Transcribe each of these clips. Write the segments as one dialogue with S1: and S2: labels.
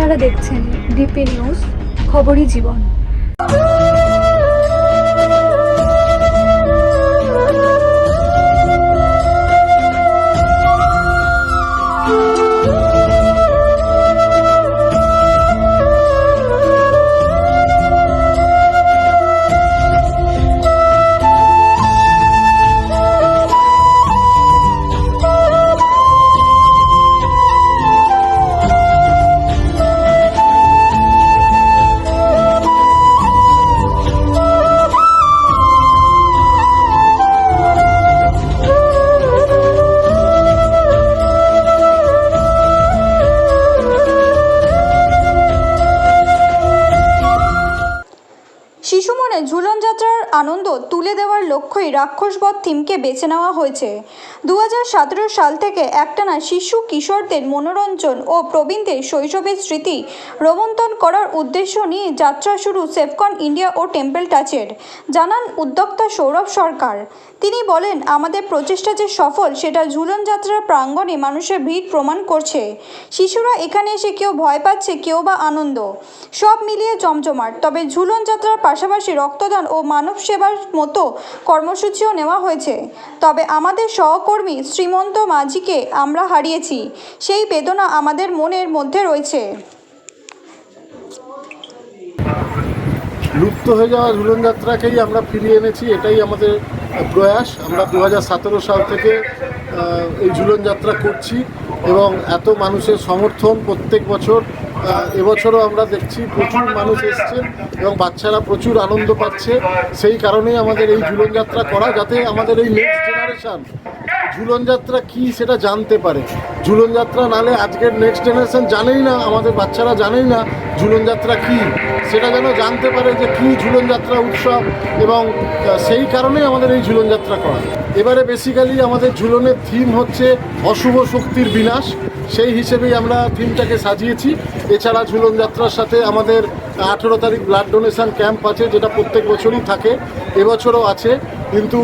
S1: আপনারা দেখছেন DP news, খবরই জীবন।
S2: শিশু মনে ঝুলন যাত্রার আনন্দ তুলে দেওয়ার লক্ষ্যেই রাক্ষসবধ থিমকে বেছে নেওয়া হয়েছে। 2017 সাল থেকে একটানা শিশু কিশোরদের মনোরঞ্জন ও প্রবীণদের শৈশবের স্মৃতি রোমন্থন করার উদ্দেশ্য নিয়ে যাত্রা শুরু সেফকন ইন্ডিয়া ও টেম্পল টাচের, জানান উদ্যোক্তা সৌরভ সরকার। তিনি বলেন, আমাদের প্রচেষ্টা যে সফল সেটা ঝুলন যাত্রার প্রাঙ্গণে মানুষের ভিড় প্রমাণ করছে। শিশুরা এখানে এসে কেউ ভয় পাচ্ছে, কেউ বা আনন্দ, সব মিলিয়ে জমজমাট। তবে ঝুলন যাত্রার পাশাপাশি রক্তদান ও মানব সেবার মতো কর্মসূচিও নেওয়া হয়েছে। তবে আমাদের সহকর্মী শ্রীমন্ত মাঝিকে আমরা হারিয়েছি, সেই বেদনা আমাদের মনের মধ্যে রয়েছে।
S3: লুপ্ত হয়ে যাওয়া ঝুলন যাত্রাকেই আমরা ফিরিয়ে এনেছি, এটাই আমাদের প্রয়াস। আমরা 2017 সাল থেকে এই ঝুলন যাত্রা করছি এবং এত মানুষের সমর্থন প্রত্যেক বছর। এবছরও আমরা দেখছি প্রচুর মানুষ এসছেন এবং বাচ্চারা প্রচুর আনন্দ পাচ্ছে। সেই কারণেই আমাদের এই ঝুলন যাত্রা করা, যাতে আমাদের এই নেক্সট জেনারেশান ঝুলন যাত্রা কী সেটা জানতে পারে। ঝুলন যাত্রা নালে আজকের নেক্সট জেনারেশান জানেই না, আমাদের বাচ্চারা জানেই না ঝুলন যাত্রা কী, সেটা যেন জানতে পারে যে কী ঝুলন যাত্রা উৎসব, এবং সেই কারণেই আমাদের এই ঝুলন যাত্রা করা। এবারে বেসিক্যালি আমাদের ঝুলনের থিম হচ্ছে অশুভ শক্তির বিনাশ, সেই হিসেবেই আমরা থিমটাকে সাজিয়েছি। এছাড়া ঝুলন যাত্রার সাথে আমাদের 18 তারিখ ব্লাড ডোনেশন ক্যাম্প আছে, যেটা প্রত্যেক বছরই থাকে, এবছরও আছে। কিন্তু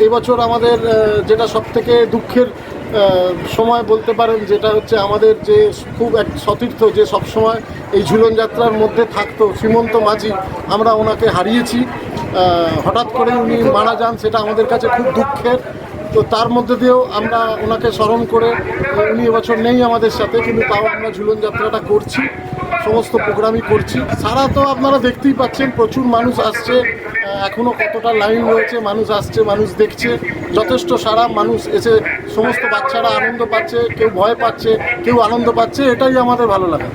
S3: এবছর আমাদের যেটা সবথেকে দুঃখের সময় বলতে পারেন, যেটা হচ্ছে আমাদের যে খুব এক সতীর্থ যে সবসময় এই ঝুলন যাত্রার মধ্যে থাকতো, শ্রীমন্ত মাঝি, আমরা ওনাকে হারিয়েছি। হঠাৎ করে উনি মারা যান, সেটা আমাদের কাছে খুব দুঃখের। তো তার মধ্যে দিয়েও আমরা ওনাকে স্মরণ করে, উনি এবছর নেই আমাদের সাথে, কিন্তু তাও আমরা ঝুলন যাত্রাটা করছি, সমস্ত প্রোগ্রামই করছি। সারা তো আপনারা দেখতেই পাচ্ছেন, প্রচুর মানুষ আসছে, এখনও কতটা লাইন রয়েছে, মানুষ আসছে, মানুষ দেখছে, যথেষ্ট সারা মানুষ এসে সমস্ত বাচ্চারা আনন্দ পাচ্ছে, কেউ ভয় পাচ্ছে, কেউ আনন্দ পাচ্ছে, এটাই আমাদের ভালো লাগে।